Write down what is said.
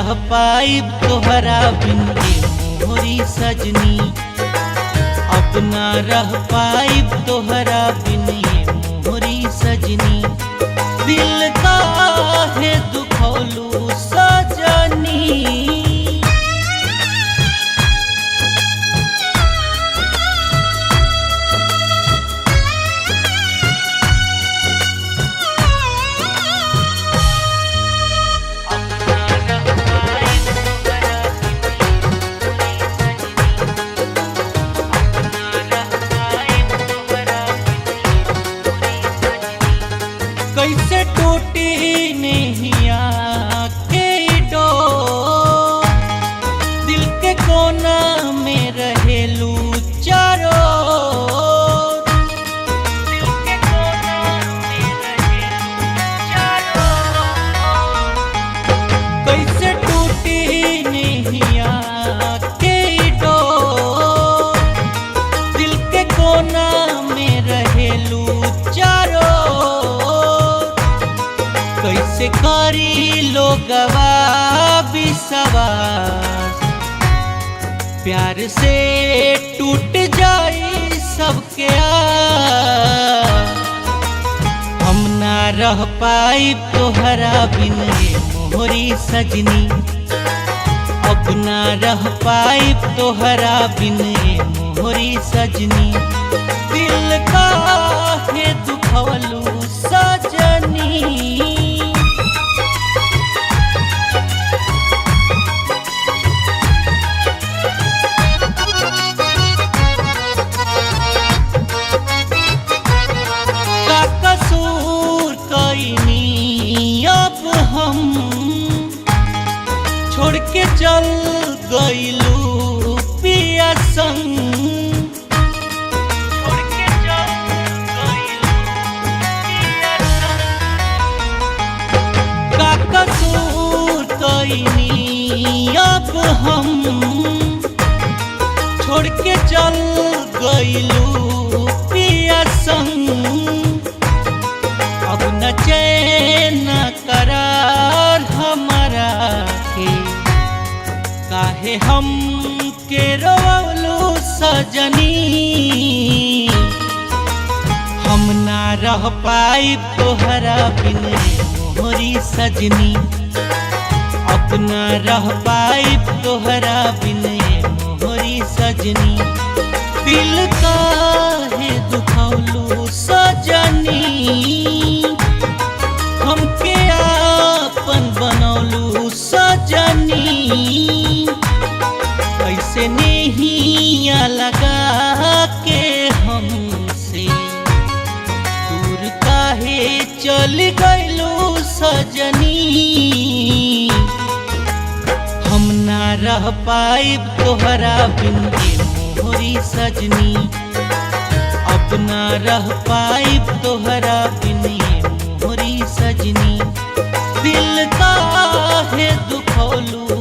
रह पाइब तोहरा बिन ये मोरी सजनी। अब ना रह पाइब तोहरा बिन ये मोरी सजनी। दिल काहे दुखौलू सजनी। कैसे टूटी नैया के डोर, दिल के कोना में रहेलू चारों। दिल के कोना में रहेलू चारों। कैसे टूटी नैया के डोर, दिल के कोना में रहेलू चारों। कैसे करी लोगवा विश्वास, प्यार से टूट जाई सबके आस। हम ना रह पाइब तोहरा बिन ये मोरी सजनी। अब ना रह पाइब तोहरा बिन ये मोरी सजनी। दिल काहे दुखौलू सजनी। अब हम छोड़ के चल गइलू पिया संग। छोड़ के चल गइलू पिया संग। का कसूर कइनी अब हम छोड़ के चल गइलू पिया संग। अब न चैन करार हमारा के, काहे हम के रोवलू सजनी। हम ना रह पाइब तोहरा बिन ये मोरी सजनी। अब ना रह पाइब तोहरा बिन ये मोरी सजनी। दिल काहे दुखौलू सजनी। हमके आपन बनौलू सजनी। कैसे नैया लगा के हमसे दूर काहे चल गइलू सजनी। हम ना रह पाइब तोहरा बिन ये मोरी सजनी। अब ना रह पाइब तोहरा बिन ये मोरी सजनी। दिल काहे दुखौलू